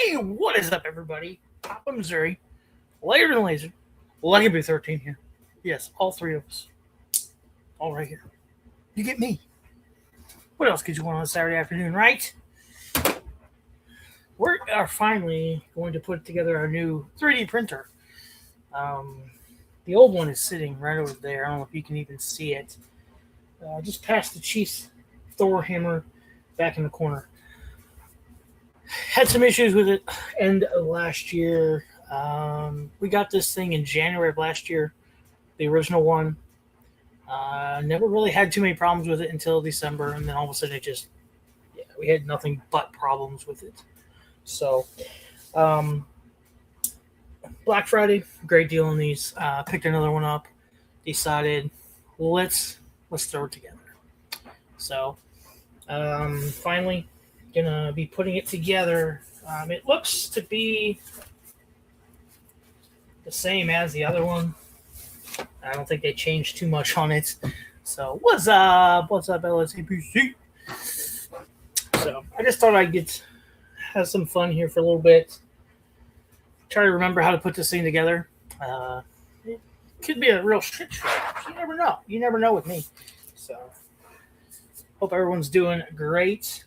Hey, what is up, everybody? Papa Missouri, Later than Laser, Lucky Boo 13 here. Yes, all three of us. All right here. You get me. What else could you want on a Saturday afternoon, right? We are finally going to put together our new 3D printer. Um, the old one is sitting right over there. I don't know if you can even see it. Just past the Chief's Thor hammer back in the corner. Had some issues with it end of last year. We got this thing in January of last year, the original one. Never really had too many problems with it until December, and then all of a sudden we had nothing but problems with it. So, um, Black Friday, great deal on these. Picked another one up. Decided let's throw it together. So, finally, gonna be putting it together. It looks to be the same as the other one. I don't think they changed too much on it. So what's up? What's up, LSCPC? So I just thought I'd have some fun here for a little bit. Try to remember how to put this thing together. It could be a real shit show. You never know. You never know with me. So hope everyone's doing great.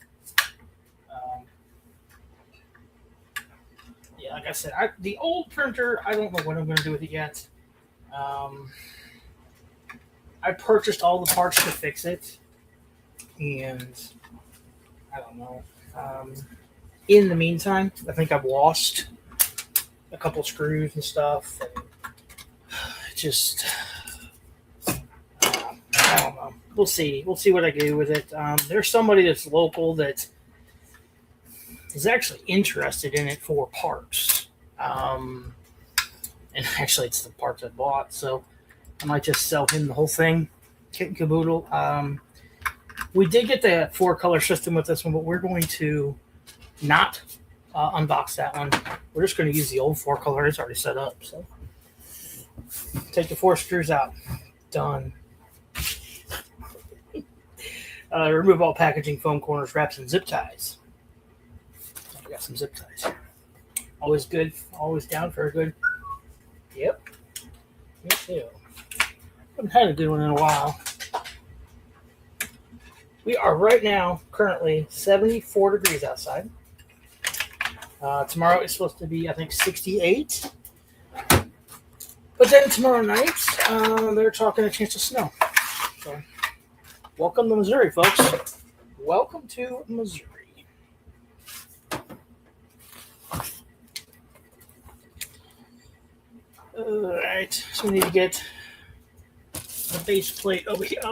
Yeah, like I said, the old printer, I don't know what I'm going to do with it yet. I purchased all the parts to fix it, and I don't know. In the meantime, I think I've lost a couple screws and stuff. And just, I don't know. We'll see. We'll see what I do with it. There's somebody that's local that is actually interested in it for parts. And actually, it's the parts I bought, so I might just sell him the whole thing, kit and caboodle. We did get the 4-color system with this one, but we're going to not unbox that one. We're just going to use the old 4-color. It's already set up. So take the 4 screws out. Done. Remove all packaging, foam corners, wraps, and zip ties. I got some zip ties here. Always good. Always down for a good. Yep. Me too. Haven't had a good one in a while. We are right now currently 74 degrees outside. Tomorrow is supposed to be, I think, 68. But then tomorrow night, they're talking a chance of snow. So, welcome to Missouri, folks. Welcome to Missouri. All right, so we need to get the base plate over here. I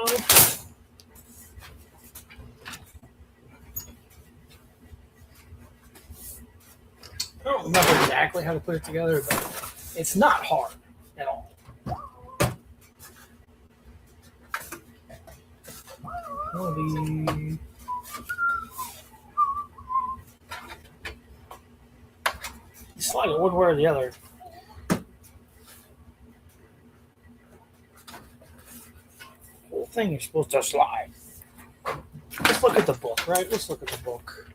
don't remember exactly how to put it together, but it's not hard at all. Slide it one way or the other. Whole thing is supposed to slide. Let's look at the book, right? Let's look at the book.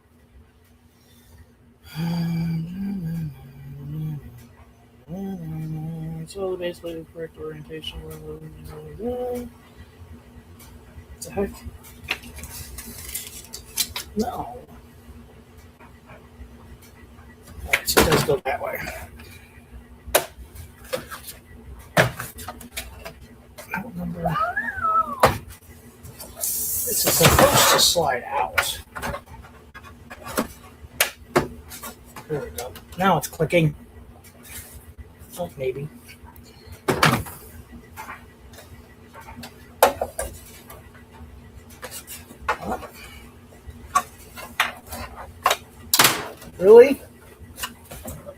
So basically the correct orientation. What the heck? No. Alright, so it does go that way. I don't remember. This is supposed to slide out. There we go. Now it's clicking. Oh, maybe. Really?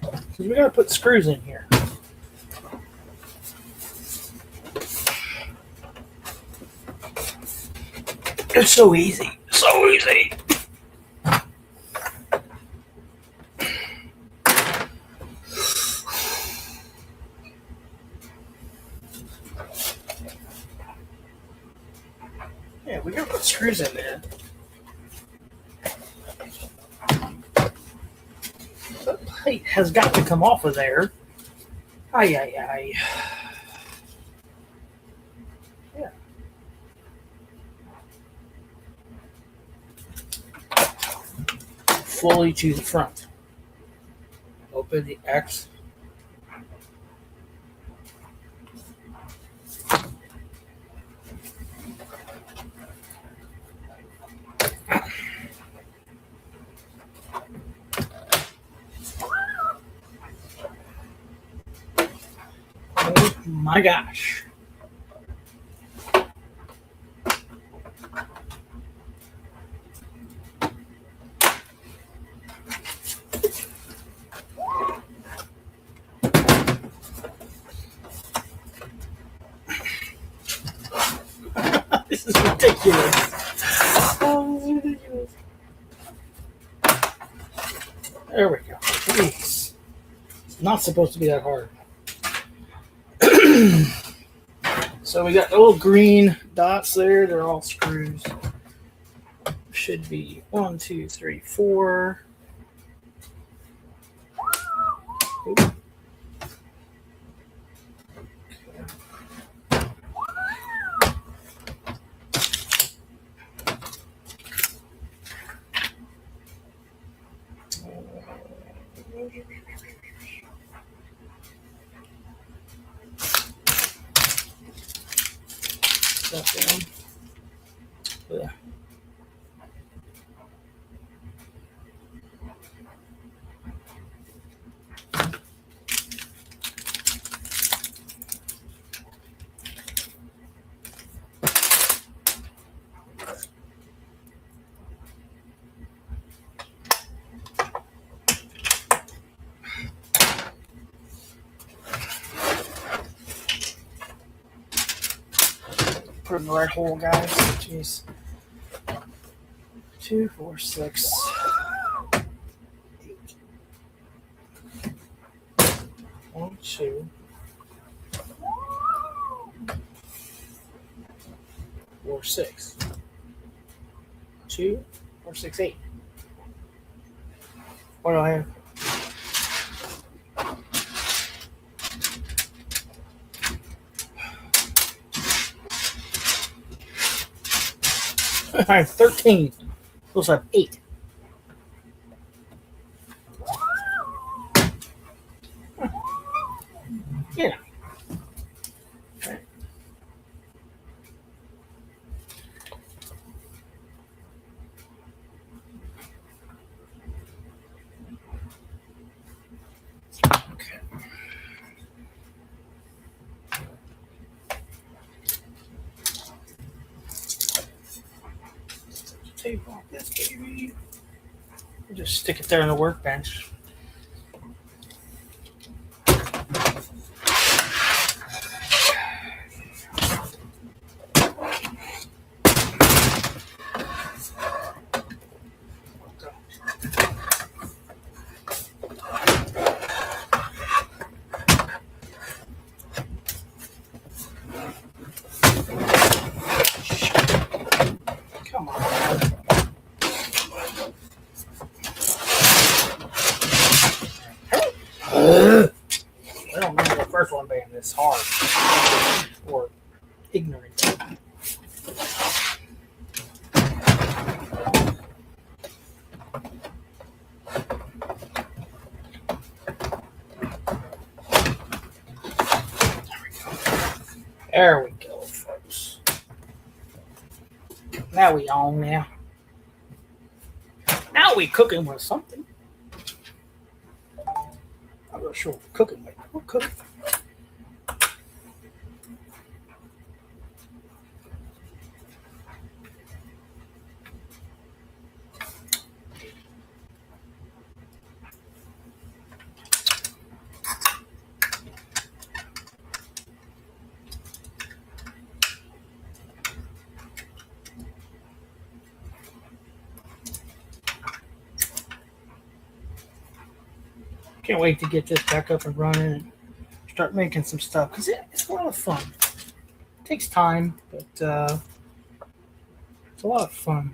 Because we gotta put screws in here. It's so easy. So easy. Yeah, we gotta put screws in there. plate has got to come off of there. Ay, ay, ay. Yeah. Fully to the front. Open the X. Oh my gosh. This is ridiculous. Oh, this is ridiculous. There we go. Jeez. It's not supposed to be that hard. So we got the little green dots there. They're all screws. Should be 1, 2, 3, 4. Oops. That down. Yeah. Put it in the right hole, guys. Jeez. 2, 4, 6, 8. 1, 2, 4, 6. 2, 4, 6, 8. What do I have? I have 13. Supposed to have 8. Yeah. Okay. Okay. Tape off this baby. Just stick it there on the workbench. Come on. I don't remember the first one being this hard or ignorant. There we go, folks. Now we on now. Now we cooking with something. I'm not sure what we're cooking with. We're cooking. Can't wait to get this back up and running and start making some stuff because it's a lot of fun. It takes time, but it's a lot of fun.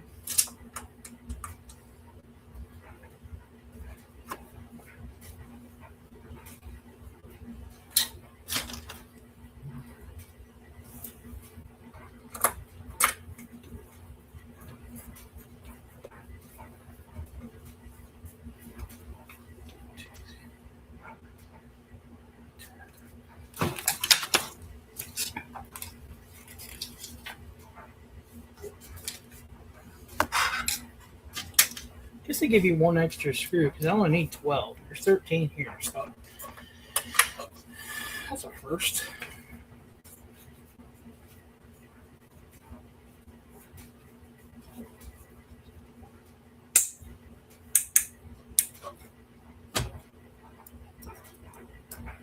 least they give you one extra screw because I only need 12. There's 13 here, so that's a first.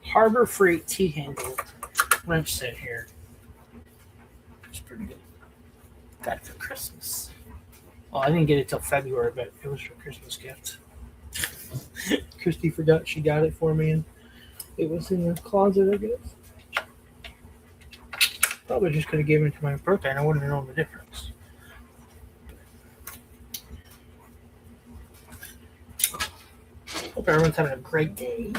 Harbor Freight T-handle wrench set here. It's pretty good. Got it for Christmas. Well, I didn't get it till February, but it was her Christmas gift. Christy forgot she got it for me, and it was in the closet, I guess. Probably just could have given it to my birthday, and I wouldn't have known the difference. Hope everyone's having a great day.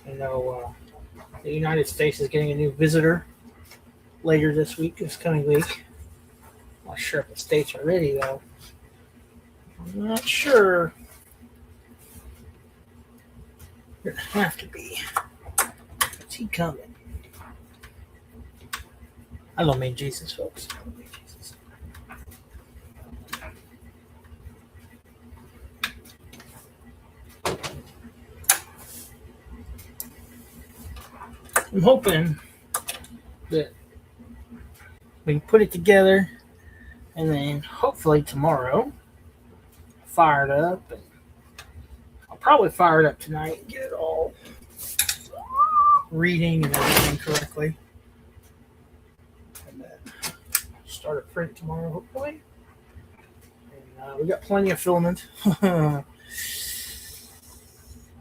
I know the United States is getting a new visitor later this coming week. Not sure if the states are ready, though. I'm not sure. You're going to have to be. Is he coming? I don't mean Jesus, folks. I don't mean Jesus. I'm hoping that we can put it together and then hopefully tomorrow fire it up. And I'll probably fire it up tonight and get it all reading and everything correctly. And then start a print tomorrow, hopefully. And we got plenty of filament.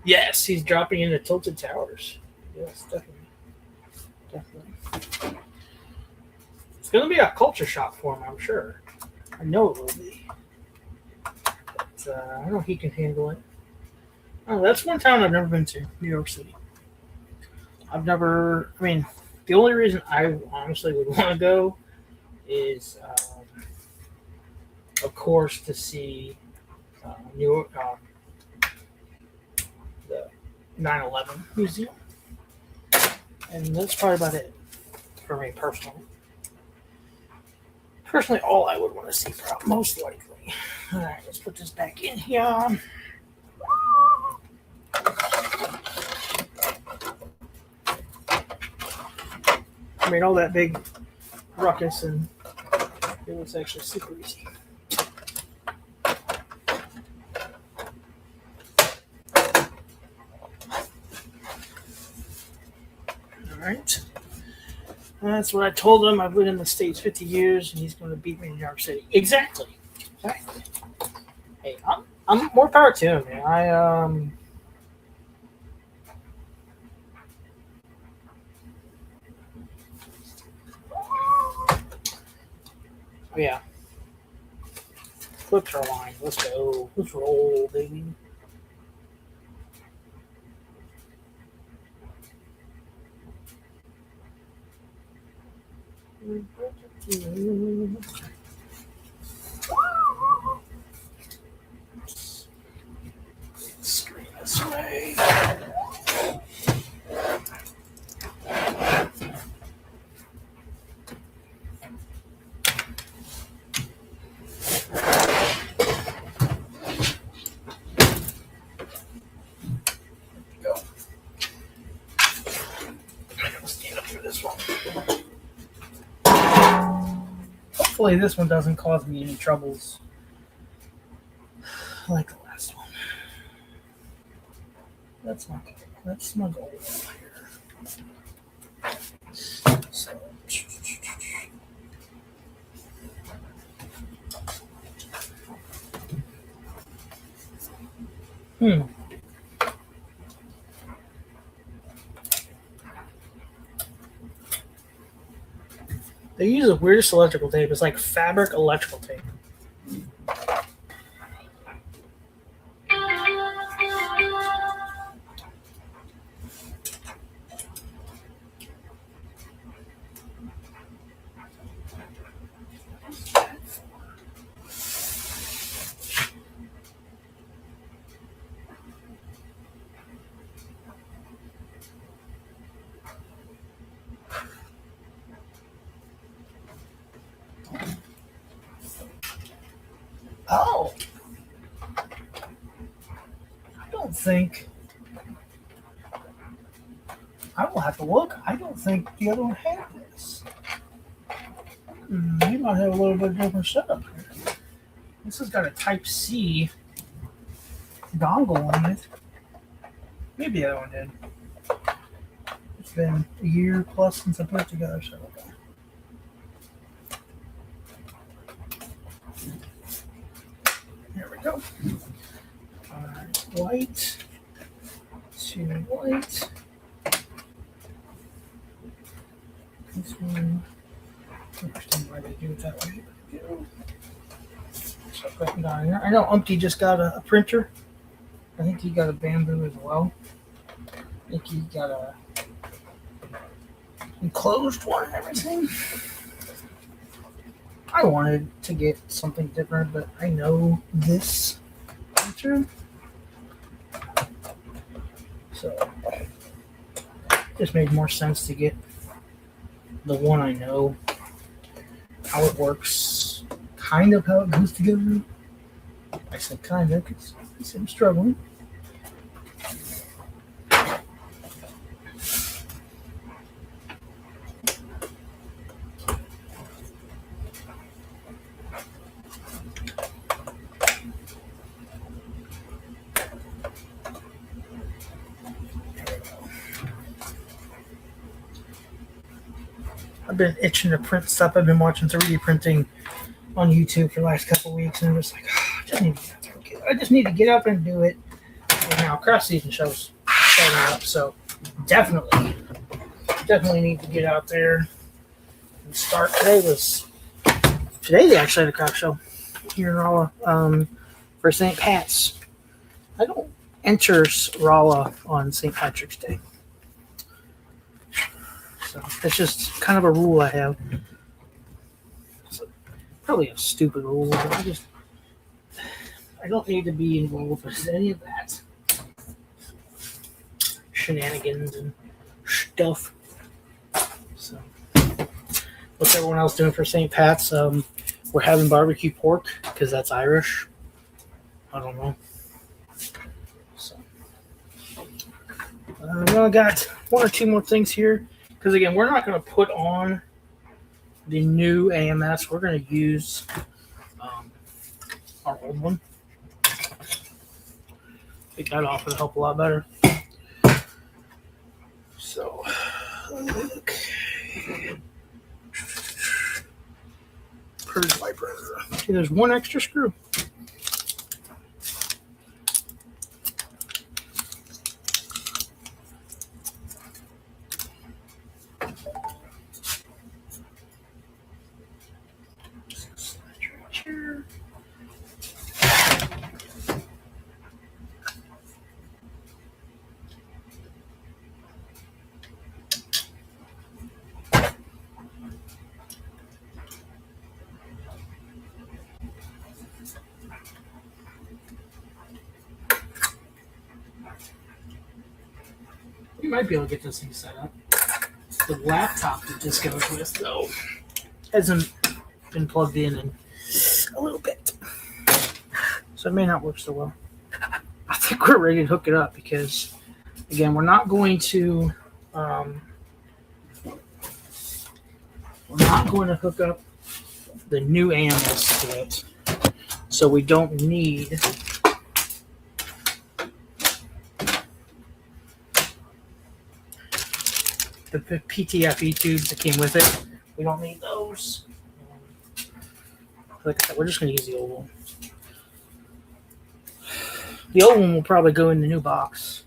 Yes, he's dropping into Tilted Towers. Yes, definitely. It's going to be a culture shock for him, I'm sure. I know it will be. But I know he can handle it. Oh, that's one town I've never been to, New York City. The only reason I honestly would want to go is, of course, to see New York, the 9/11 museum. And that's probably about it for me personally. Personally, all I would want to see, most likely. All right, let's put this back in here. I made all that big ruckus, and it was actually super easy. All right. That's what I told him. I've lived in the States 50 years, and he's going to beat me in New York City. Exactly. Hey, I'm more power to him, man. Yeah. Flip her line. Let's go. Let's roll, baby. Screen this way. Go. Stand up for this one. Hopefully this one doesn't cause me any troubles like the last one. That's my goal. That's my goal here. So, They use the weirdest electrical tape. It's like fabric electrical tape. Oh, I don't think. I will have to look. I don't think the other one had this. You might have a little bit different setup here. This has got a Type C dongle on it. Maybe the other one did. It's been a year plus since I put it together, so okay. There we go. Alright, white to white. This one, I don't understand why they do it that way. So putting down here. I know Umpty just got a printer. I think he got a Bamboo as well. I think he got a enclosed one and everything. I wanted to get something different, but I know this printer. So just made more sense to get the one I know, how it works, kind of how it goes together. I said kind of because I'm struggling. I've been itching to print stuff. I've been watching 3D printing on YouTube for the last couple of weeks, and I'm just like, I just need to get up and do it. And now craft season shows starting up, so definitely need to get out there and start. Today they actually had a craft show here in Rolla for St. Pat's. I don't enter Rolla on St. Patrick's Day. So it's just kind of a rule I have. It's probably a stupid rule, but I don't need to be involved with any of that shenanigans and stuff. So what's everyone else doing for St. Pat's? We're having barbecue pork because that's Irish. I don't know. So I got one or two more things here. Because again, we're not going to put on the new AMS. We're going to use our old one. Take that off. It'll help a lot better. So, okay. Purge wiper. See, there's one extra screw. You might be able to get this thing set up. The laptop that this goes with, though, hasn't been plugged in a little bit. So it may not work so well. I think we're ready to hook it up because, again, we're not going to hook up the new AMS to it. So we don't need the PTFE tubes that came with it. We don't need those. Like I said, we're just going to use the old one. The old one will probably go in the new box.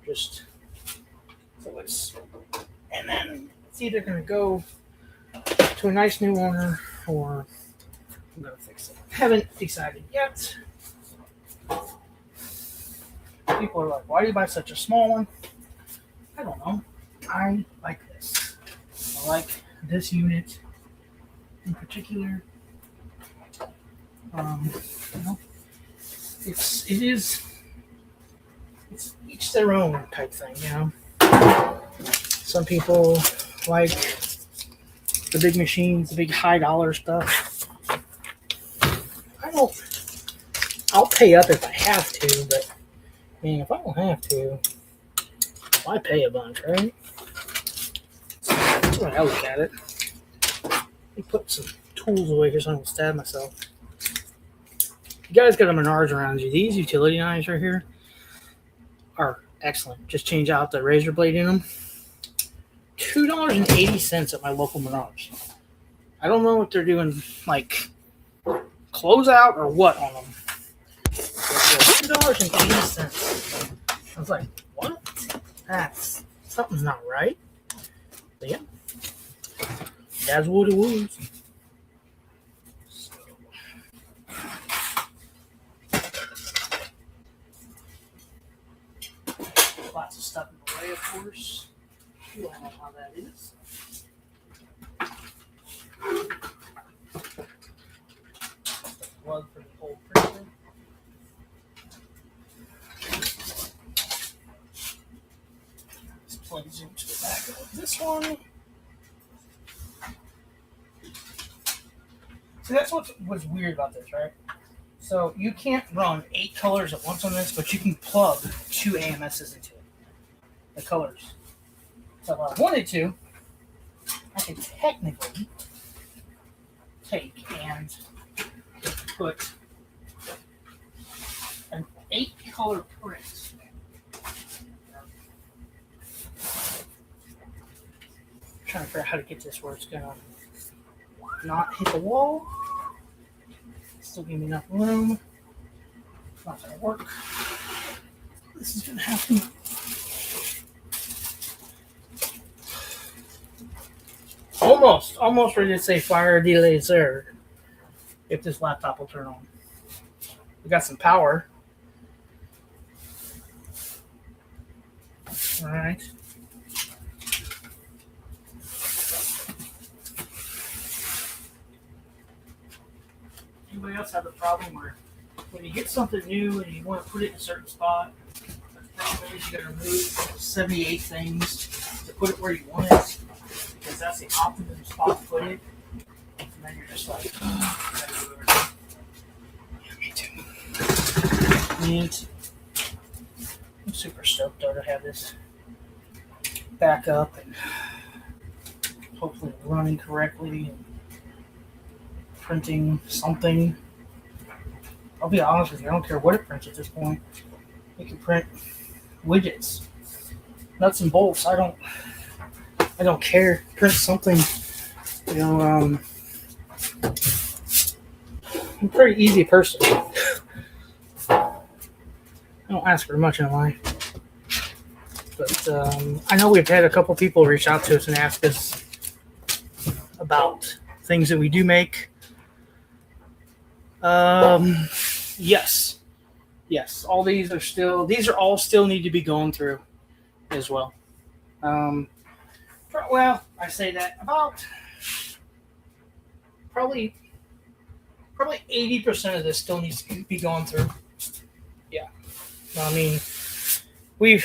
Just so it's, and then it's either going to go to a nice new owner or I'm going to fix it. Haven't decided yet. People are like, why do you buy such a small one? I don't know. I like this. I like this unit in particular. It's each their own type thing, you know. Some people like the big machines, the big high dollar stuff. I I'll pay up if I have to, but I mean, if I don't have to, why pay a bunch, right? So that's the way I look at it. Let me put some tools away here so I don't stab myself. You guys got a Menards around you. These utility knives right here are excellent. Just change out the razor blade in them. $2.80 at my local Menards. I don't know what they're doing, like closeout or what on them. $2.80. I was like, what? That's something's not right. But yeah, that's what it was. So, lots of stuff in the way, of course. You all know how that is. Plug for the whole printer. This plugs into the back of this one. So that's what's weird about this, right? So you can't run 8 colors at once on this, but you can plug 2 AMSs into it. The colors. So if I wanted to, I could technically take and put an 8-color print. I'm trying to figure out how to get this where it's gonna not hit the wall. Still give me enough room. Not gonna work. This is gonna happen. Almost ready to say fire delay sir. If this laptop will turn on. We got some power. All right. Anybody else have the problem where when you get something new and you want to put it in a certain spot, the problem is you got to remove 78 things to put it where you want it because that's the optimum spot to put it. And then you're just like, oh, yeah, me too. And I'm super stoked though to have this back up and hopefully running correctly and printing something. I'll be honest with you, I don't care what it prints at this point. It can print widgets, nuts and bolts. I don't care. Print something. You know, I'm a pretty easy person. I don't ask for much in life. But I know we've had a couple people reach out to us and ask us about things that we do make. Yes. All these are all still need to be going through as well. Well, I say that about probably 80% of this still needs to be going through. Yeah. I mean, we've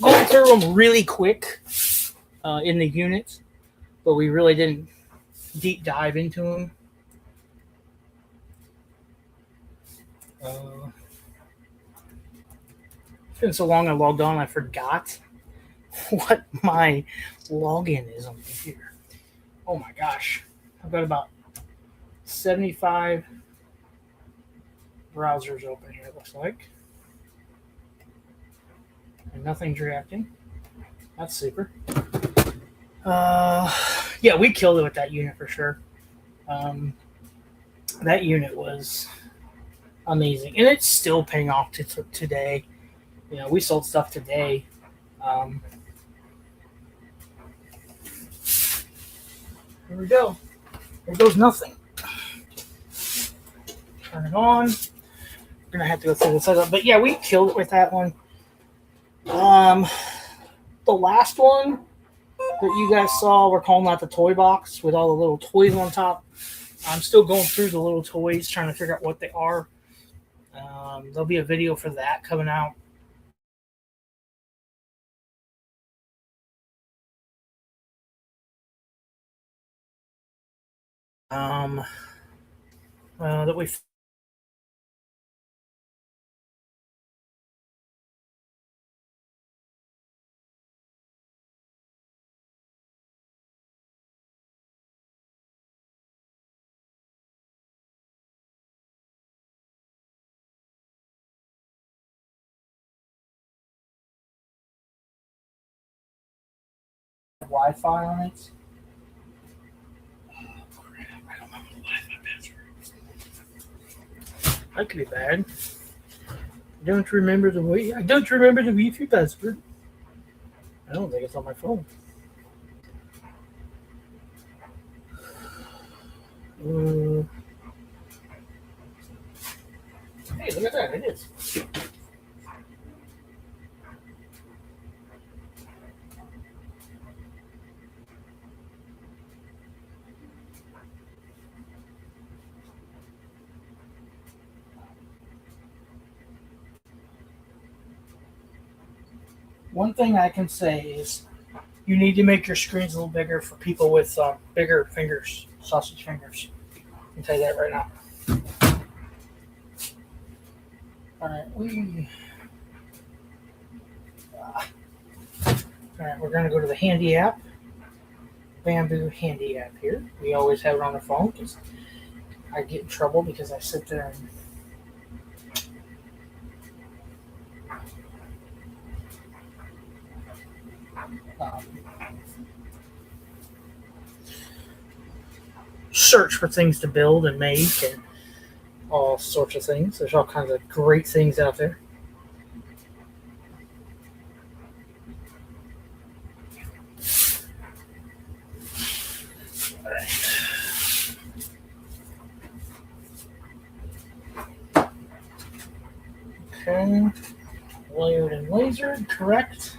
gone through them really quick in the units, but we really didn't deep dive into them. It's been so long I logged on, I forgot what my login is on the computer. Oh my gosh. I've got about 75 browsers open here, it looks like. And nothing's reacting. That's super. Yeah, we killed it with that unit for sure. That unit was amazing. And it's still paying off today. You know, we sold stuff today. Here we go. There goes nothing. Turn it on. We're gonna have to go through the setup. But yeah, we killed it with that one. The last one that you guys saw, we're calling that the toy box with all the little toys on top. I'm still going through the little toys, trying to figure out what they are. There'll be a video for that coming out. that we have Wi-Fi on it. I don't remember the Wi-Fi password. That could be bad. Don't remember the way. I don't remember the Wi-Fi password. I don't think it's on my phone. Uh, hey, look at that! It is. One thing I can say is you need to make your screens a little bigger for people with bigger fingers, sausage fingers. I can tell you that right now. All right, all right, we're gonna go to the Handy app, Bamboo Handy app here. We always have it on the phone because I get in trouble because I sit there and um, search for things to build and make and all sorts of things. There's all kinds of great things out there. All right. Okay. Layered and lasered, correct.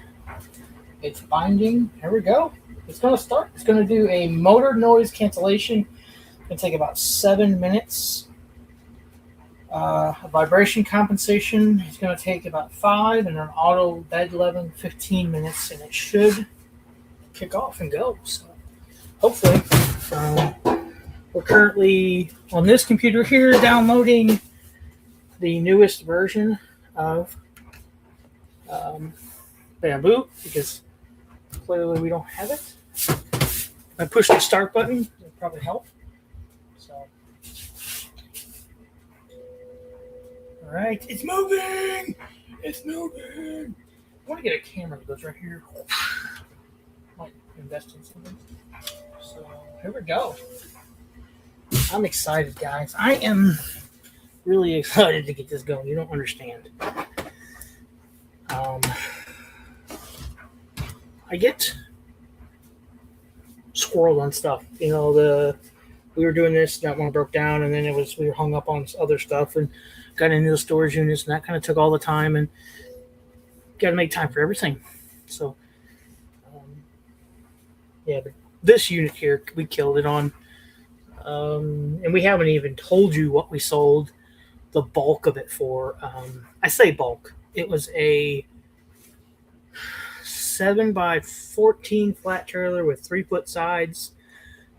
It's binding. Here we go. It's going to start. It's going to do a motor noise cancellation. It's going to take about 7 minutes. A vibration compensation is going to take about 5, and an auto bed leveling 15 minutes, and it should kick off and go. So hopefully, we're currently on this computer here downloading the newest version of Bamboo because clearly we don't have it. I push the start button. It'll probably help. So, all right, it's moving. It's moving. I want to get a camera that goes right here. Might invest in something. So here we go. I'm excited, guys. I am really excited to get this going. You don't understand. I get squirreled on stuff. You know, we were doing this, that one broke down, and then we were hung up on other stuff and got into the storage units, and that kind of took all the time, and got to make time for everything. So, yeah, but this unit here, we killed it on, and we haven't even told you what we sold the bulk of it for. I say bulk. It was a 7x14 flat trailer with 3-foot sides,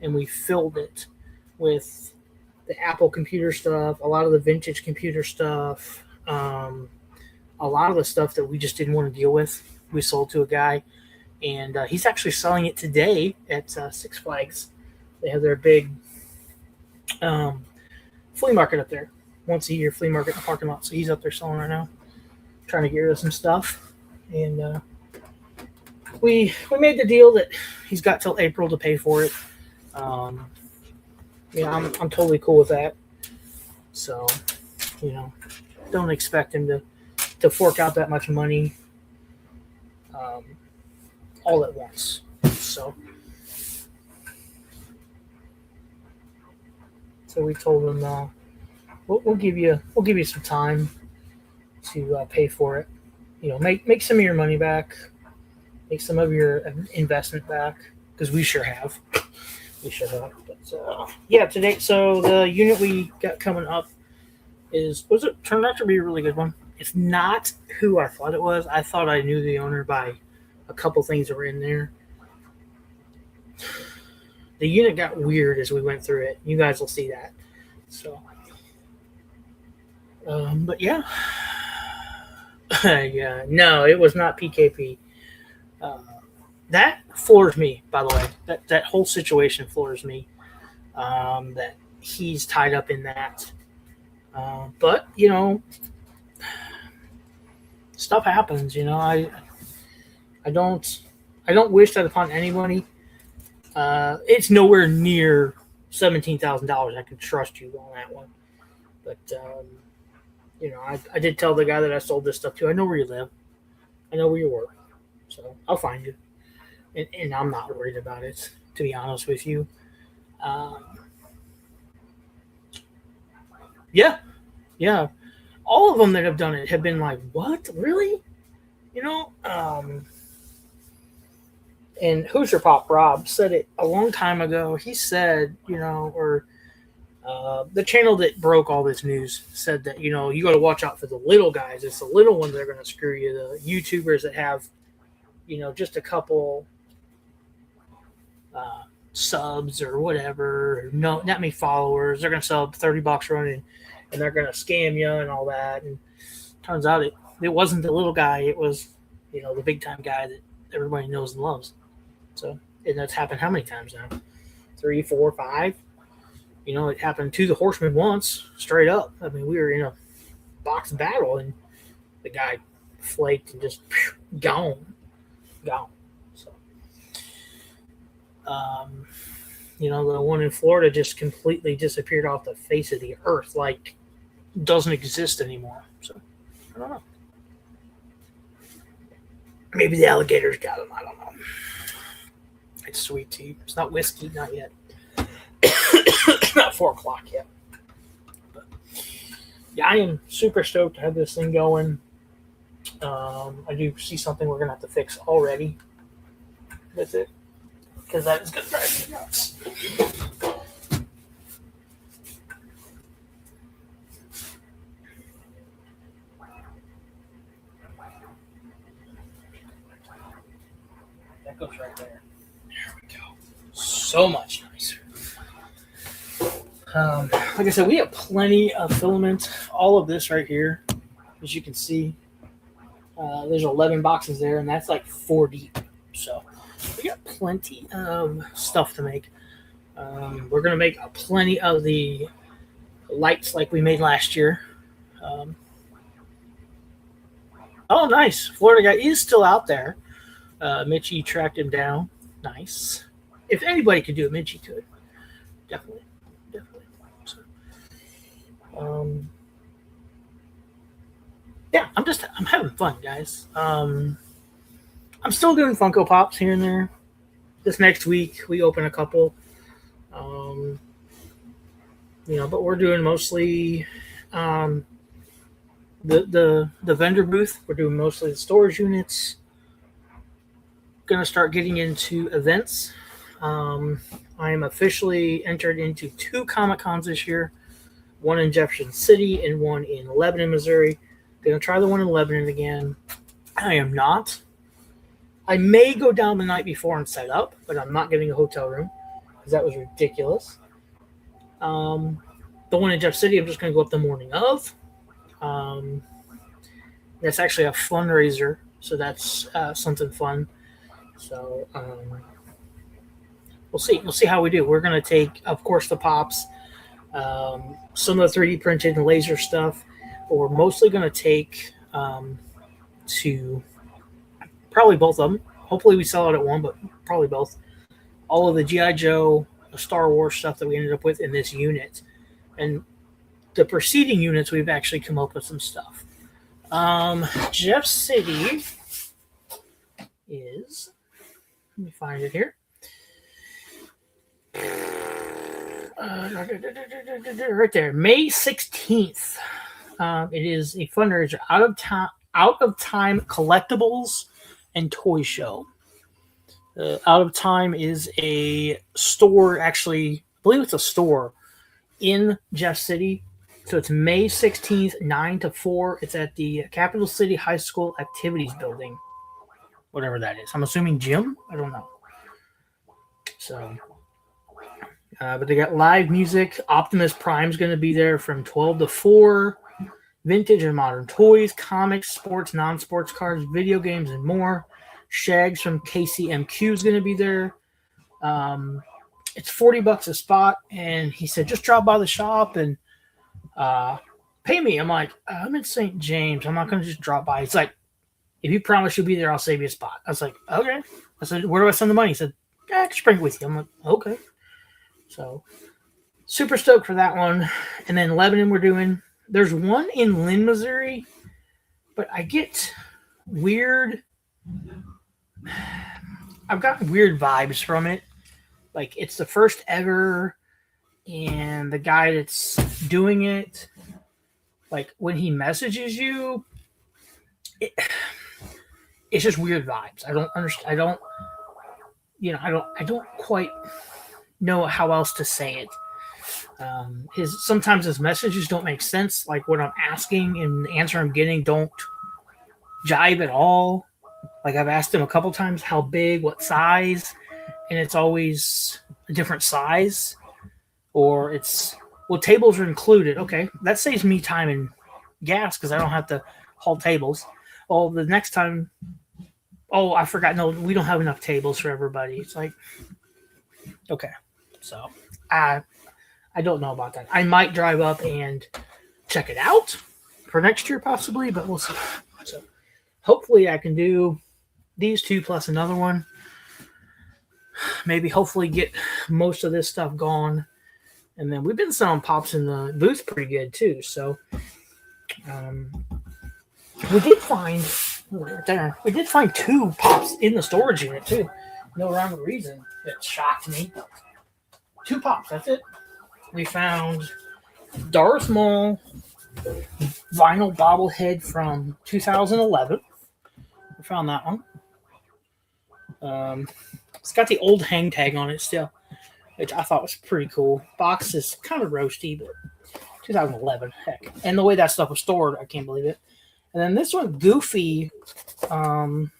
and we filled it with the Apple computer stuff, a lot of the vintage computer stuff, a lot of the stuff that we just didn't want to deal with. We sold to a guy, and he's actually selling it today at Six Flags. They have their big flea market up there, once a year flea market in the parking lot. So he's up there selling right now, trying to get rid of some stuff, and we made the deal that he's got till April to pay for it. I'm totally cool with that. So, don't expect him to fork out that much money all at once. So we told him we'll give you some time to pay for it. Make some of your money back, make some of your investment back, because we sure have. We should have. But yeah, today. So the unit we got coming up turned out to be a really good one. It's not who I thought it was. I thought I knew the owner by a couple things that were in there. The unit got weird as we went through it. You guys will see that. So But yeah, yeah, no, it was not PKP. Uh, that floors me, by the way. That whole situation floors me. That he's tied up in that. But stuff happens. I don't I don't wish that upon anybody. It's nowhere near $17,000. I can trust you on that one. But I did tell the guy that I sold this stuff to. I know where you live. I know where you work. So I'll find you. And I'm not worried about it, to be honest with you. Um, yeah, yeah. All of them that have done it have been like, "What? Really?" You know. And Hoosier Pop Rob said it a long time ago. He said, or the channel that broke all this news said that you got to watch out for the little guys. It's the little ones that are going to screw you. The YouTubers that have just a couple subs or whatever, no, not many followers. They're going to sell $30 running, and they're going to scam you and all that. And turns out it wasn't the little guy. It was the big time guy that everybody knows and loves. So, and that's happened how many times now? 3, 4, 5. It happened to the Horsemen once, straight up. I mean, we were in a box battle, and the guy flaked and just gone. So, the one in Florida just completely disappeared off the face of the earth, like doesn't exist anymore. So, I don't know. Maybe the alligators got him. I don't know. It's sweet tea. It's not whiskey, not yet. Not 4 o'clock yet. But yeah, I am super stoked to have this thing going. I do see something we're gonna have to fix already with it, because that is gonna drive me nuts. That goes right there. There we go. So much nicer. Like I said, we have plenty of filament. All of this right here, as you can see, there's 11 boxes there, and that's like 4 deep. So we got plenty of stuff to make. We're gonna make plenty of the lights like we made last year. Oh, nice! Florida guy is still out there. Mitchie tracked him down. Nice. If anybody could do it, Mitchie could. Definitely. So, yeah, I'm having fun, guys. I'm still doing Funko Pops here and there. This next week we open a couple. But we're doing mostly the vendor booth. We're doing mostly the storage units. Gonna start getting into events. I am officially entered into 2 Comic Cons this year. One in Jefferson City and one in Lebanon, Missouri. Gonna try the one in Lebanon again. I am not. I may go down the night before and set up, but I'm not getting a hotel room because that was ridiculous. The one in Jeff City, I'm just going to go up the morning of. That's actually a fundraiser, so that's something fun. So we'll see. We'll see how we do. We're going to take, of course, the pops, some of the 3D printed and laser stuff, but we're mostly going to take to probably both of them. Hopefully we sell it at one, but probably both. All of the G.I. Joe, the Star Wars stuff that we ended up with in this unit. And the preceding units, we've actually come up with some stuff. Jeff City is, let me find it here. Right there, May 16th. It is a fundraiser, out of time collectibles and toy show. Out of Time is a store, actually, I believe it's a store in Jeff City. So it's May 16th, 9 to 4. It's at the Capital City High School Activities Building. Whatever that is. I'm assuming gym? I don't know. So, but they got live music. Optimus Prime's going to be there from 12 to 4. vintage and modern toys, comics, sports, non-sports cards, video games, and more. Shags from KCMQ is going to be there. It's $40 a spot, and he said just drop by the shop and pay me. I'm like, I'm in St. James. I'm not going to just drop by. He's like, if you promise you'll be there, I'll save you a spot. I was like, okay. I said, where do I send the money? He said, yeah, I can bring it with you. I'm like, okay. So super stoked for that one. And then Lebanon we're doing. There's one in Lynn, Missouri, but I get weird. I've gotten weird vibes from it. Like it's the first ever, and the guy that's doing it, like when he messages you, it's just weird vibes. I don't understand. I don't quite know how else to say it. Sometimes his messages don't make sense. Like what I'm asking and the answer I'm getting don't jive at all. Like I've asked him a couple times how big, what size, and it's always a different size. Or it's, well, tables are included. Okay, that saves me time and gas because I don't have to haul tables. Oh, the next time, oh, I forgot. No, we don't have enough tables for everybody. It's like, okay, so I don't know about that. I might drive up and check it out for next year possibly, but we'll see. So hopefully I can do these two plus another one. Maybe hopefully get most of this stuff gone. And then we've been selling pops in the booth pretty good too. So we did find two pops in the storage unit too. No rhyme or reason. It shocked me. 2 pops, that's it. We found Darth Maul vinyl bobblehead from 2011. We found that one. It's got the old hang tag on it still, which I thought was pretty cool. Box is kind of roasty, but 2011, heck. And the way that stuff was stored, I can't believe it. And then this one, Goofy, from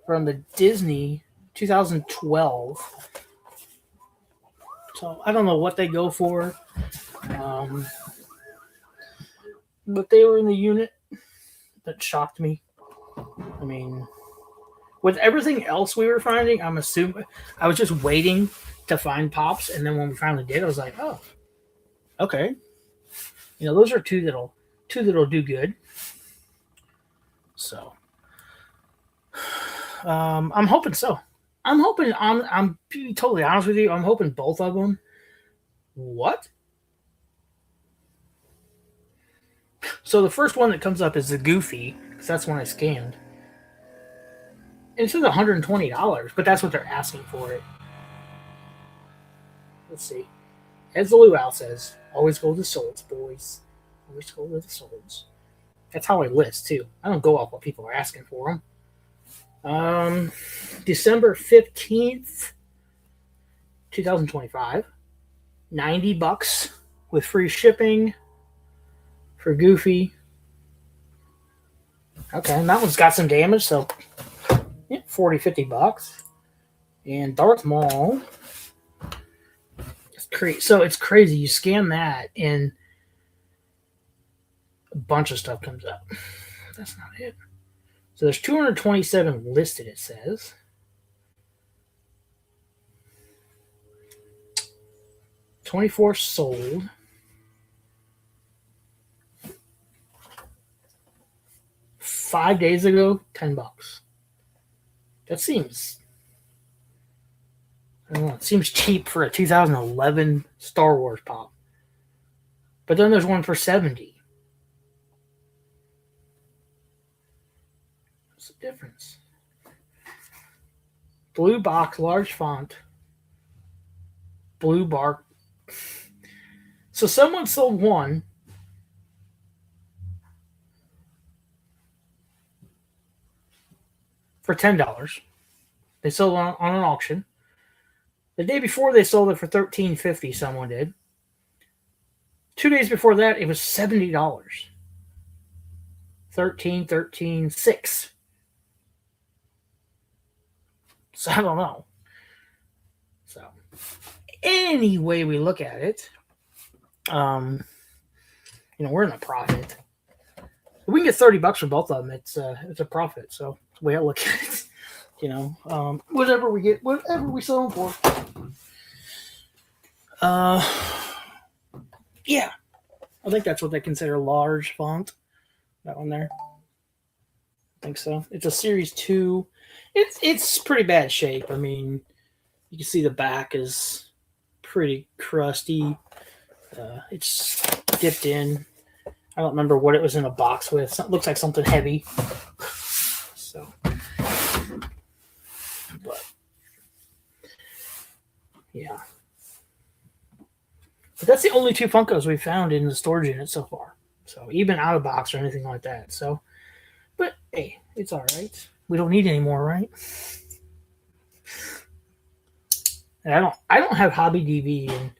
the Disney 2012. So I don't know what they go for. But they were in the unit. That shocked me. I mean, with everything else we were finding, I'm assuming I was just waiting to find pops, and then when we finally did, I was like, oh, okay. You know, those are two that'll do good. So I'm hoping so. I'm being totally honest with you. I'm hoping both of them. What? So the first one that comes up is the Goofy, because that's one I scanned. And it says $120, but that's what they're asking for it. Let's see. As the luau says, always go to the swords, boys. Always go to the swords. That's how I list, too. I don't go off what people are asking for them. December 15th, 2025. $90 with free shipping for Goofy. Okay, and that one's got some damage, so yeah, $40-$50. And Darth Maul. So it's crazy. You scan that, and a bunch of stuff comes up. That's not it. So there's 227 listed, it says. $24 sold. $5 days ago, $10. That seems, I don't know, it seems cheap for a 2011 Star Wars pop. But then there's one for $70. What's the difference? Blue box, large font, blue bark. So someone sold one for $10. They sold it on an auction. The day before they sold it for $13.50, someone did. 2 days before that, it was $70. $13.6. So I don't know. So any way we look at it, we're in a profit. If we can get $30 for both of them, it's a profit. So that's the way I look at it. Whatever we get, whatever we sell them for. Yeah, I think that's what they consider large font. That one there. I think so. It's a Series 2. It's pretty bad shape. I mean, you can see the back is pretty crusty. It's dipped in. I don't remember what it was in a box with. It looks like something heavy. So, but yeah. But that's the only two Funkos we found in the storage unit so far. So even out of box or anything like that. So, but hey, it's all right. We don't need any more, right? And I don't have Hobby DB, and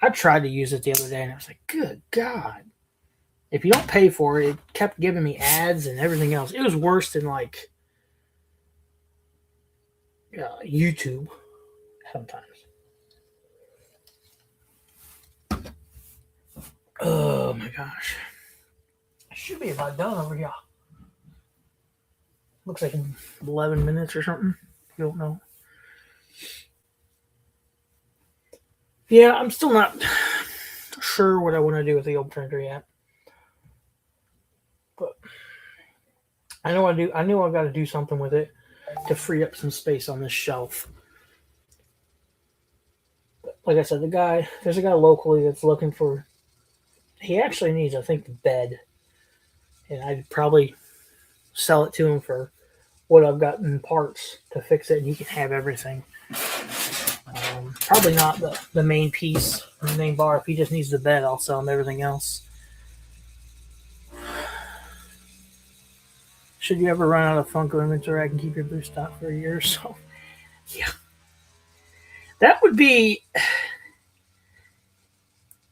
I tried to use it the other day, and I was like, good God. If you don't pay for it, it kept giving me ads and everything else. It was worse than like YouTube sometimes. Oh my gosh. I should be about done over here. Looks like 11 minutes or something. You don't know. Yeah, I'm still not sure what I want to do with the old printer yet. But I know I got to do something with it to free up some space on this shelf. But like I said, there's a guy locally that's looking for. He actually needs, I think, the bed, and I'd probably sell it to him for what I've got in parts to fix it, and he can have everything. Probably not the main piece, the main bar. If he just needs the bed, I'll sell him everything else. Should you ever run out of Funko inventory, I can keep your booth stock for a year or so. Yeah. That would be...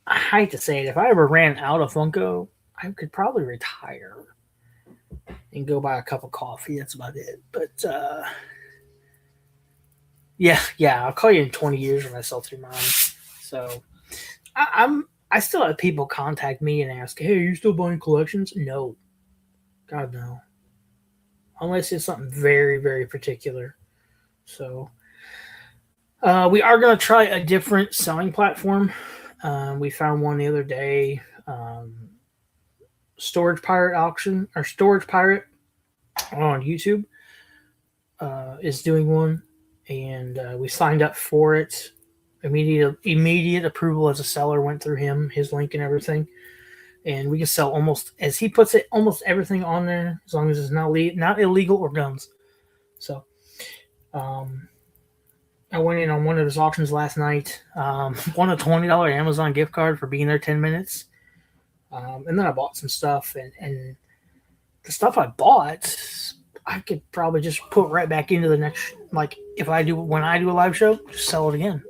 I hate to say it. If I ever ran out of Funko, I could probably retire and go buy a cup of coffee. That's about it. But, yeah, I'll call you in 20 years when I sell through mine. So, I still have people contact me and ask, hey, are you still buying collections? No. God, no. Unless it's something very, very particular. So, we are going to try a different selling platform. We found one the other day. Storage Pirate auction, or Storage Pirate on YouTube is doing one. And we signed up for it. Immediate approval as a seller went through him, his link and everything. And we can sell almost, as he puts it, almost everything on there, as long as it's not illegal or guns. So, I went in on one of his auctions last night. Won a $20 Amazon gift card for being there 10 minutes. And then I bought some stuff, and the stuff I bought, I could probably just put right back into the next, like when I do a live show, just sell it again.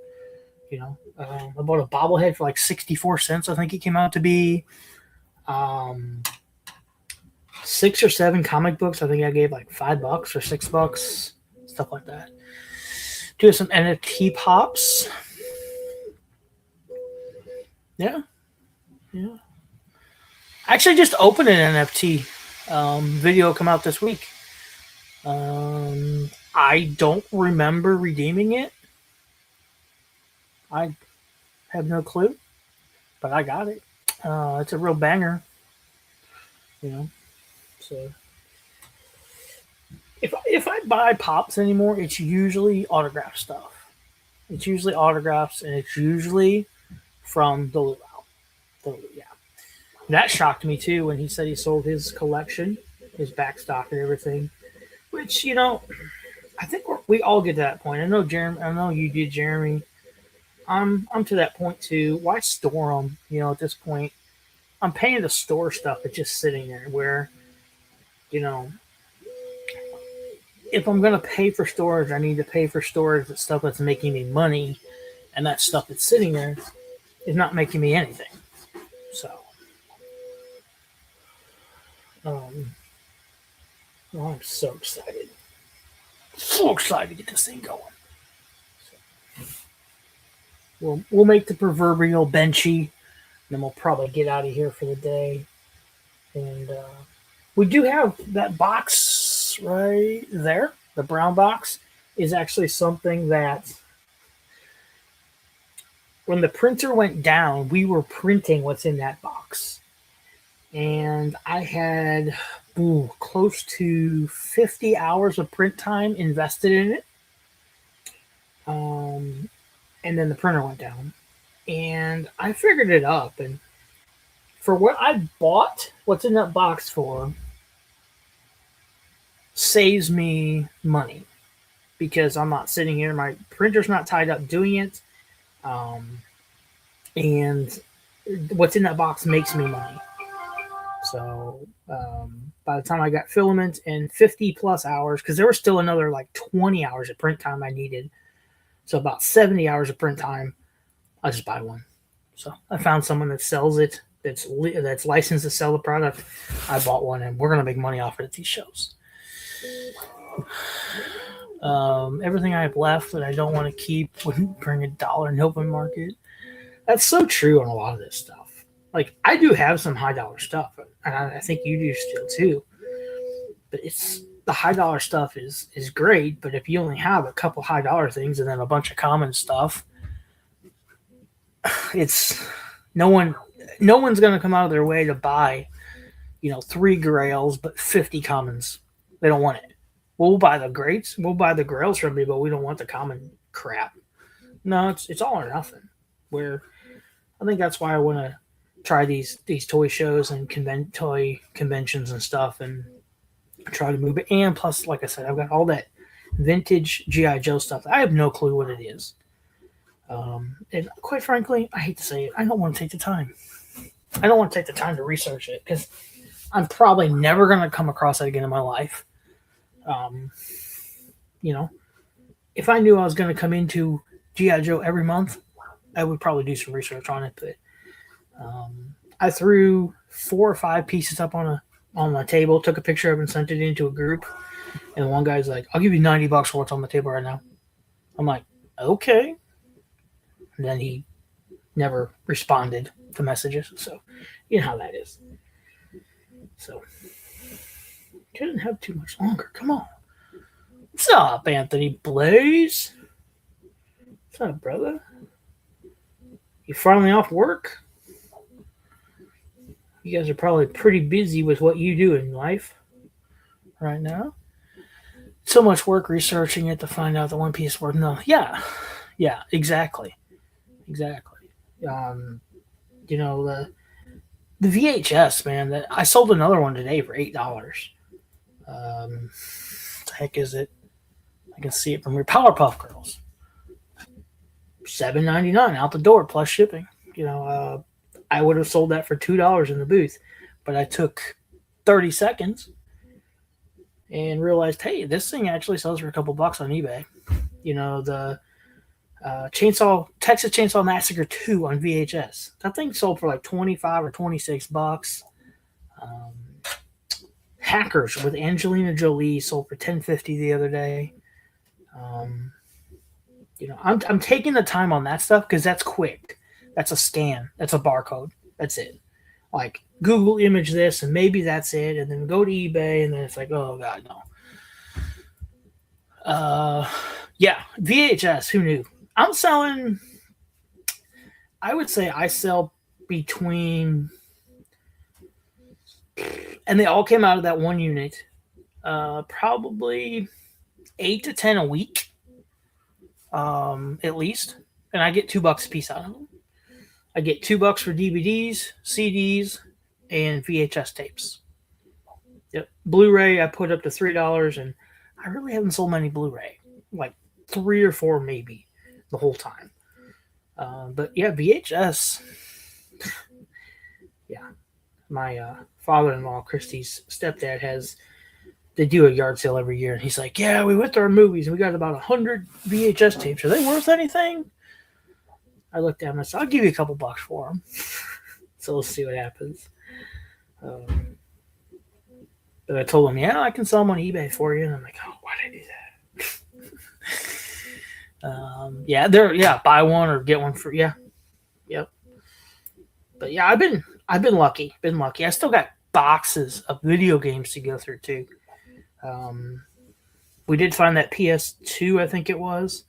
I bought a bobblehead for like 64 cents. I think it came out to be 6 or 7 comic books. I think I gave like $5 or $6, stuff like that. Do some NFT pops. Yeah. I actually just opened an NFT video come out this week. I don't remember redeeming it. I have no clue, but I got it. It's a real banger. So if I buy pops anymore, it's usually autograph stuff. It's usually autographs, and it's usually from the Luau. Yeah. That shocked me too when he said he sold his collection, his back stock and everything. Which, I think we all get to that point. I know Jeremy. I know you did, Jeremy. I'm to that point too. Why store them? At this point, I'm paying to store stuff that's just sitting there. Where, if I'm gonna pay for storage, I need to pay for storage that stuff that's making me money, and that stuff that's sitting there is not making me anything. So, I'm so excited. So excited to get this thing going. We'll make the proverbial benchy, then we'll probably get out of here for the day. And we do have that box right there. The brown box is actually something that when the printer went down, we were printing what's in that box. And I had close to 50 hours of print time invested in it. And then the printer went down. And I figured it up. And for what I bought, what's in that box for, saves me money because I'm not sitting here. My printer's not tied up doing it. And what's in that box makes me money. So by the time I got filament and 50 plus hours, because there was still another like 20 hours of print time I needed. So about 70 hours of print time, I'll just buy one. So I found someone that sells it, that's licensed to sell the product. I bought one, and we're going to make money off it at these shows. Everything I have left that I don't want to keep wouldn't bring $1 in open market. That's so true on a lot of this stuff. Like, I do have some high dollar stuff, and I think you do still too. But it's the high dollar stuff is great, but if you only have a couple high dollar things and then a bunch of common stuff, it's no one's going to come out of their way to buy, 3 grails but 50 commons. They don't want it. We'll buy the greats, we'll buy the grails from me, but we don't want the common crap. No, it's all or nothing. Where I think that's why I want to try these toy shows and toy conventions and stuff, and try to move it. And plus, like I said, I've got all that vintage G.I. Joe stuff. I have no clue what it is. And quite frankly, I hate to say it, I don't want to take the time. I don't want to take the time to research it because I'm probably never going to come across it again in my life. If I knew I was going to come into G.I. Joe every month, I would probably do some research on it. But I threw 4 or 5 pieces up on my table, took a picture of it and sent it into a group. And one guy's like, I'll give you $90 for what's on the table right now. I'm like, okay. And then he never responded to messages. So, you know how that is. So, couldn't have too much longer. Come on. What's up, Anthony Blaze? What's up, brother? You finally off work? You guys are probably pretty busy with what you do in life right now. So much work researching it to find out the One Piece word. No, yeah, exactly. The VHS, man. That I sold another one today for $8. What the heck is it? I can see it from here. Powerpuff Girls, $7.99 out the door plus shipping. I would have sold that for $2 in the booth, but I took 30 seconds and realized, hey, this thing actually sells for a couple bucks on eBay. The Texas Chainsaw Massacre 2 on VHS. That thing sold for like 25 or 26 bucks. Hackers with Angelina Jolie sold for $10.50 the other day. I'm taking the time on that stuff because that's quick. That's a scan. That's a barcode. That's it. Like, Google image this, and maybe that's it, and then go to eBay, and then it's like, oh, God, no. VHS, who knew? I'm selling, I would say I sell between, and they all came out of that one unit, probably 8 to 10 a week, at least, and I get $2 a piece out of them. I get $2 for DVDs, CDs, and VHS tapes. Yep. Blu-ray I put up to $3, and I really haven't sold many Blu-ray, like 3 or 4 maybe the whole time. But yeah, VHS. Yeah, my father-in-law, Christy's stepdad, they do a yard sale every year, and he's like, yeah, we went to our movies and we got about 100 VHS tapes. Are they worth anything? I looked at him and I said, I'll give you a couple bucks for them. So we'll see what happens. But I told him, yeah, I can sell them on eBay for you. And I'm like, oh, why did I do that? Buy one or get one for, yeah. Yep. But yeah, I've been lucky. Been lucky. I still got boxes of video games to go through too. Um, we did find that PS2, I think it was,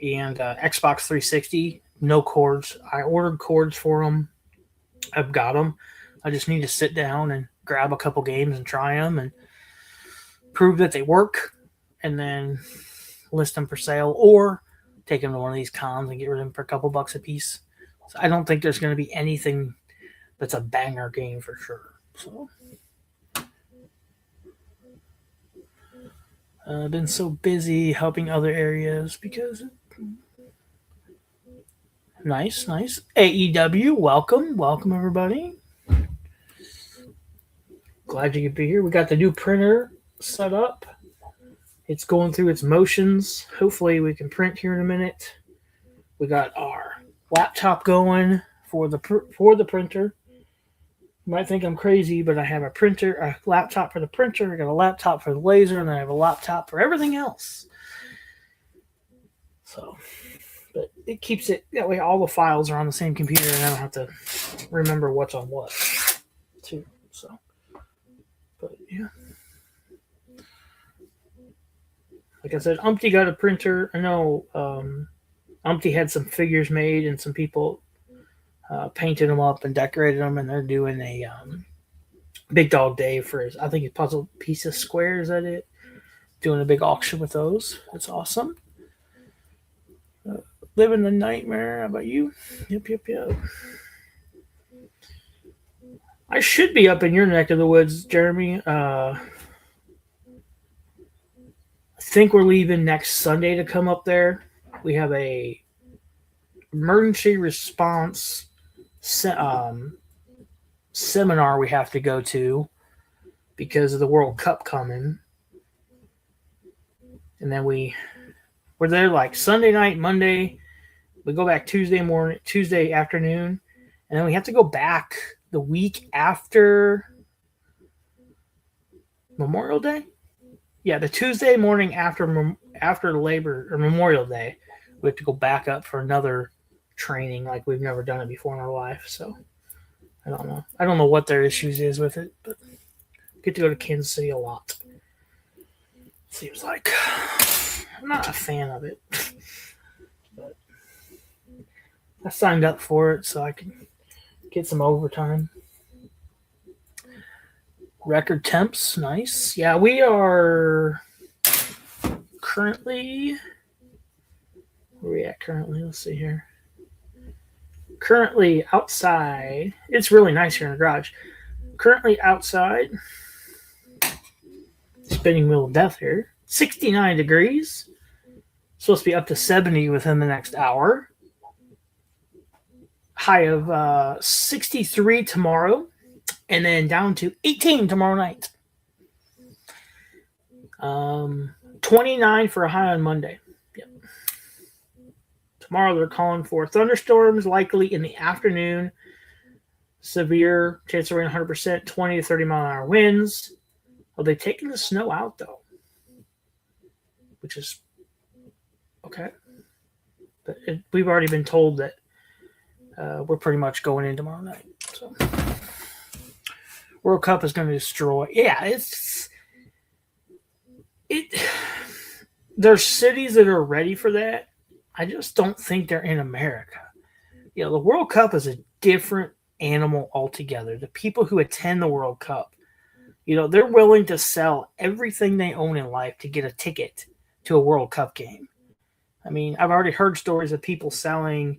and Xbox 360. No cords. I ordered cords for them. I've got them. I just need to sit down and grab a couple games and try them and prove that they work, and then list them for sale or take them to one of these cons and get rid of them for a couple bucks a piece. So I don't think there's going to be anything that's a banger game for sure. So I've been so busy helping other areas because nice, nice. AEW, welcome everybody. Glad you could be here. We got the new printer set up. It's going through its motions. Hopefully we can print here in a minute. We got our laptop going for the printer. You might think I'm crazy, but I have a laptop for the printer, I got a laptop for the laser, and I have a laptop for everything else. So, but it keeps it that way. All the files are on the same computer, and I don't have to remember what's on what, too. So, but yeah. Like I said, Umpty got a printer. I know Umpty had some figures made, and some people painted them up and decorated them, and they're doing a Big Dog Day for his, I think his puzzle piece of square, is that it? Doing a big auction with those. That's awesome. Living the nightmare. How about you? Yep. I should be up in your neck of the woods, Jeremy. I think we're leaving next Sunday to come up there. We have a emergency response seminar we have to go to because of the World Cup coming, and then we're there like Sunday night, Monday. We go back Tuesday afternoon, and then we have to go back the week after Memorial Day. Yeah, the Tuesday morning after Labor or Memorial Day, we have to go back up for another training like we've never done it before in our life. So I don't know. I don't know what their issues is with it, but I get to go to Kansas City a lot. Seems like I'm not a fan of it, but I signed up for it so I can get some overtime. Record temps, nice. Yeah, we are currently. Where are we at currently? Let's see here. Currently outside. It's really nice here in the garage. Currently outside. Spinning wheel of death here. 69 degrees. Supposed to be up to 70 within the next hour. High of 63 tomorrow. And then down to 18 tomorrow night. 29 for a high on Monday. Yep. Tomorrow they're calling for thunderstorms, likely in the afternoon. Severe chance of rain 100%, 20 to 30 mile an hour winds. Are they taking the snow out, though? Which is okay. But we've already been told that we're pretty much going in tomorrow night. So World Cup is going to destroy. Yeah, there's cities that are ready for that. I just don't think they're in America. You know, the World Cup is a different animal altogether. The people who attend the World Cup, you know, they're willing to sell everything they own in life to get a ticket to a World Cup game. I mean, I've already heard stories of people selling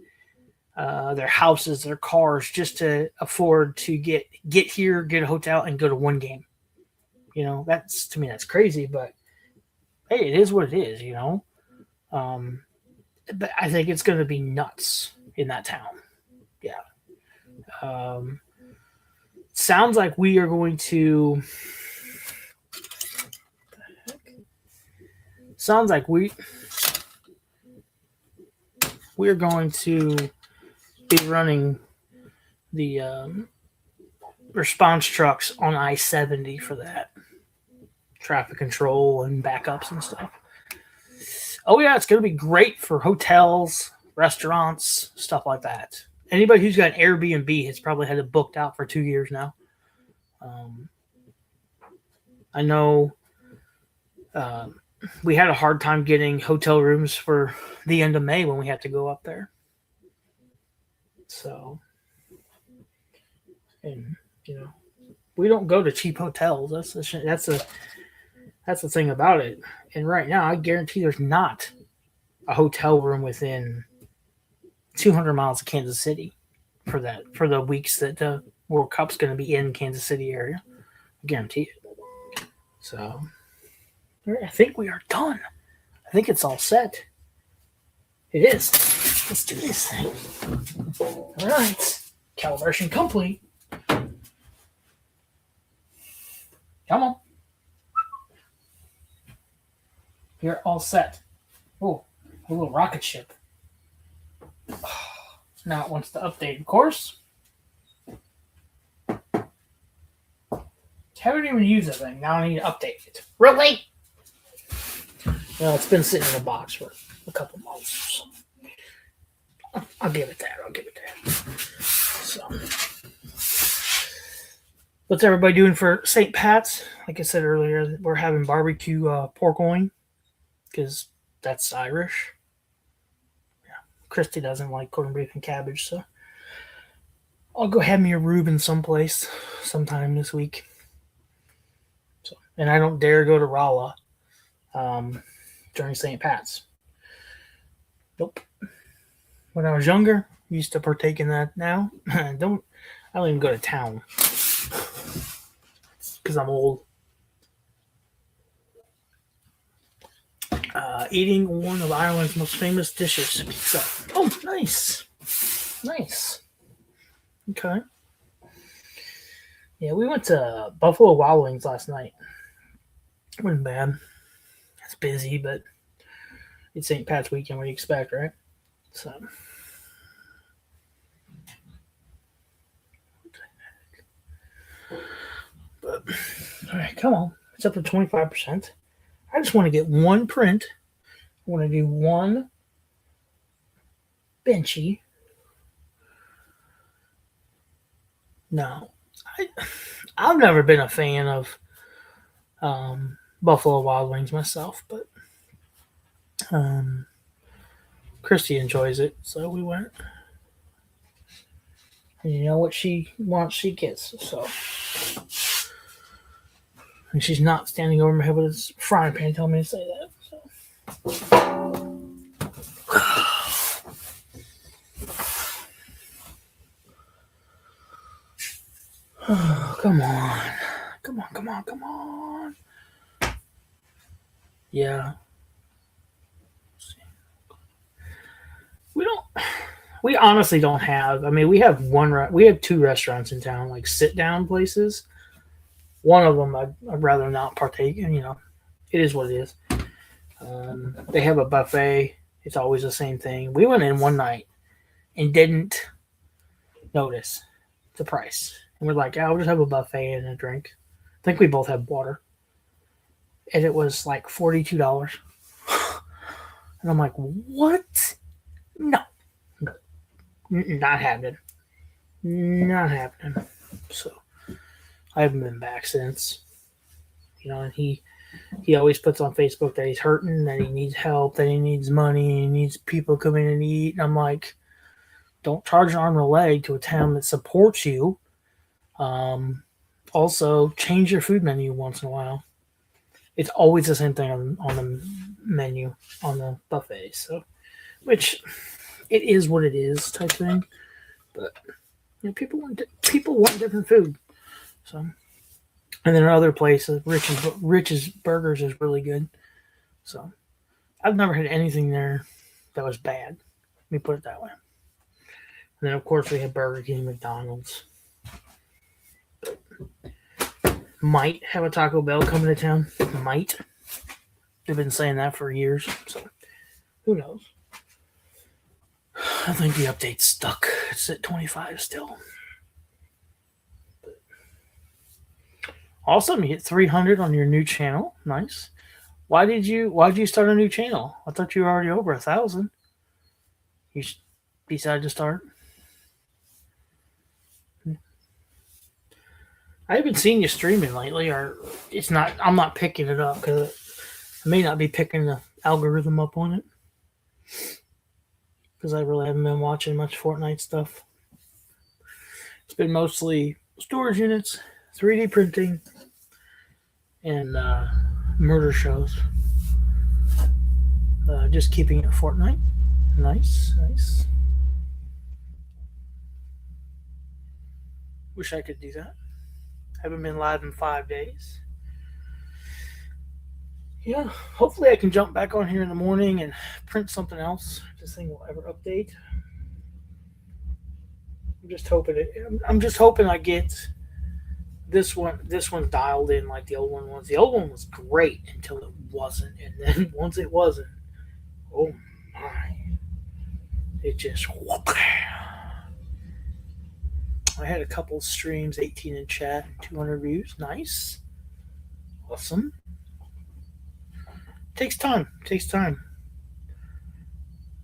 their houses, their cars, just to afford to get here, get a hotel, and go to one game. You know, to me, that's crazy, but hey, it is what it is, you know. But I think it's going to be nuts in that town. Yeah. Sounds like we are going to. Sounds like we are going to be running the response trucks on I-70 for that traffic control and backups and stuff. Oh yeah, it's going to be great for hotels, restaurants, stuff like that. Anybody who's got an Airbnb has probably had it booked out for 2 years now. Um, I know uh, we had a hard time getting hotel rooms for the end of May when we had to go up there. So, and you know, we don't go to cheap hotels. That's the thing about it. And right now, I guarantee there's not a hotel room within 200 miles of Kansas City for the weeks that the World Cup's going to be in Kansas City area. I guarantee it. So I think we are done. I think it's all set. It is. Let's do this thing. All right. Calibration complete. Come on. You're all set. Oh, a little rocket ship. Now it wants to update, of course. Haven't even used that thing. Now I need to update it. Really? Well, it's been sitting in a box for a couple months. So I'll give it that. So, what's everybody doing for St. Pat's? Like I said earlier, we're having barbecue pork loin because that's Irish. Yeah, Christy doesn't like corned beef and cabbage, so I'll go have me a Reuben someplace sometime this week. So, and I don't dare go to Rolla during St. Pat's. Nope. When I was younger, I used to partake in that. Now, I don't even go to town because I'm old. Eating one of Ireland's most famous dishes, pizza. Oh, nice. Okay. Yeah, we went to Buffalo Wild Wings last night. It wasn't bad. It's busy, but it's St. Pat's weekend. What do you expect, right? So. But, all right, come on. It's up to 25%. I just want to get one print. I want to do one benchy. No. I've never been a fan of Buffalo Wild Wings myself, but Christy enjoys it, so we went. And you know what she wants, she gets. So, and she's not standing over my head with a frying pan telling me to say that. So. Oh, come on. Yeah. We honestly don't have. I mean, we have two restaurants in town, like sit down places. One of them I'd rather not partake in. You know, it is what it is. They have a buffet. It's always the same thing. We went in one night and didn't notice the price, and we're like, "I'll just have a buffet and a drink." I think we both had water, and it was like $42. And I'm like, "What? No, not happening. Not happening." So I haven't been back since. You know, and he always puts on Facebook that he's hurting, that he needs help, that he needs money, he needs people coming and eat. And I'm like, don't charge an arm and a leg to a town that supports you. Also, change your food menu once in a while. It's always the same thing on the menu on the buffet. So, which it is what it is type thing. But you know, people want different food. So, and then other places, Rich's Burgers is really good. So, I've never had anything there that was bad. Let me put it that way. And then, of course, we have Burger King, McDonald's. But might have a Taco Bell coming to town. Might. They've been saying that for years. So, who knows? I think the update's stuck. It's at 25 still. Awesome, you hit 300 on your new channel. Nice. Why did you start a new channel? I thought you were already over 1,000. You decided to start? I haven't seen you streaming lately, or it's not. I'm not picking it up because I may not be picking the algorithm up on it because I really haven't been watching much Fortnite stuff. It's been mostly storage units, 3D printing, and murder shows. Just keeping it Fortnite. Nice, nice. Wish I could do that. Haven't been live in 5 days. Yeah, hopefully I can jump back on here in the morning and print something else. This thing will ever update. I'm just hoping it. I'm just hoping I get this one. This one's dialed in like the old one was. The old one was great until it wasn't, and then once it wasn't, oh my! It just. I had a couple streams, 18 in chat, 200 views. Nice, awesome. Takes time. Takes time.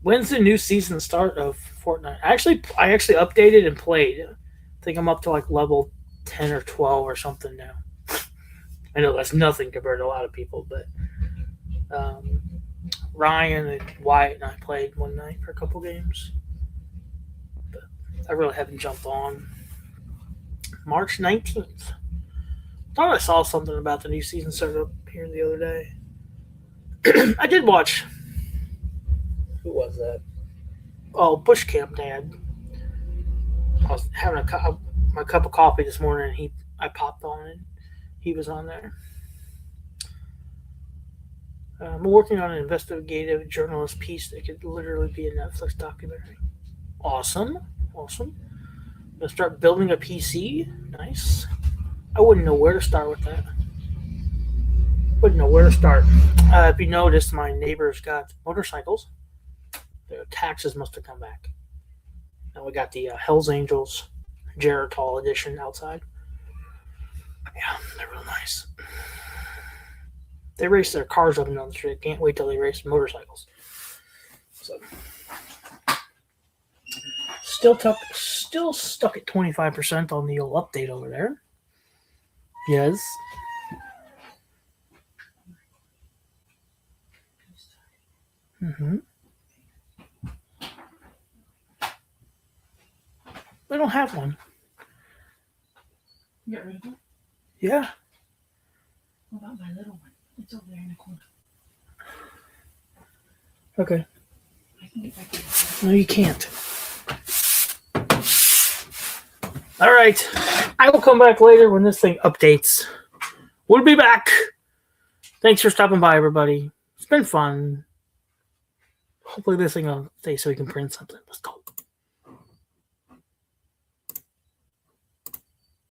When's the new season start of Fortnite? I actually updated and played. I think I'm up to like level 10 or 12 or something now. I know that's nothing compared to a lot of people, but um, Ryan and Wyatt and I played one night for a couple games. But I really haven't jumped on. March 19th. Thought I saw something about the new season started up here the other day. I did watch. Who was that? Oh, Bush Camp Dad. I was having my cup of coffee this morning, and I popped on and he was on there. I'm working on an investigative journalist piece that could literally be a Netflix documentary. Awesome, awesome. I'm gonna start building a PC. Nice. I wouldn't know where to start with that. Wouldn't know where to start. If you noticed, my neighbors got motorcycles. Their taxes must have come back. Now we got the Hells Angels Geritol edition outside. Yeah, they're real nice. They race their cars up and down the street. Can't wait till they race motorcycles. So, still stuck at 25% on the old update over there. Yes. Mm-hmm. I don't have one. You got rid of it? Yeah. What about my little one? It's over there in the corner. Okay. I can get back to it. No, you can't. All right. I will come back later when this thing updates. We'll be back. Thanks for stopping by, everybody. It's been fun. Hopefully this thing will stay so we can print something. Let's go.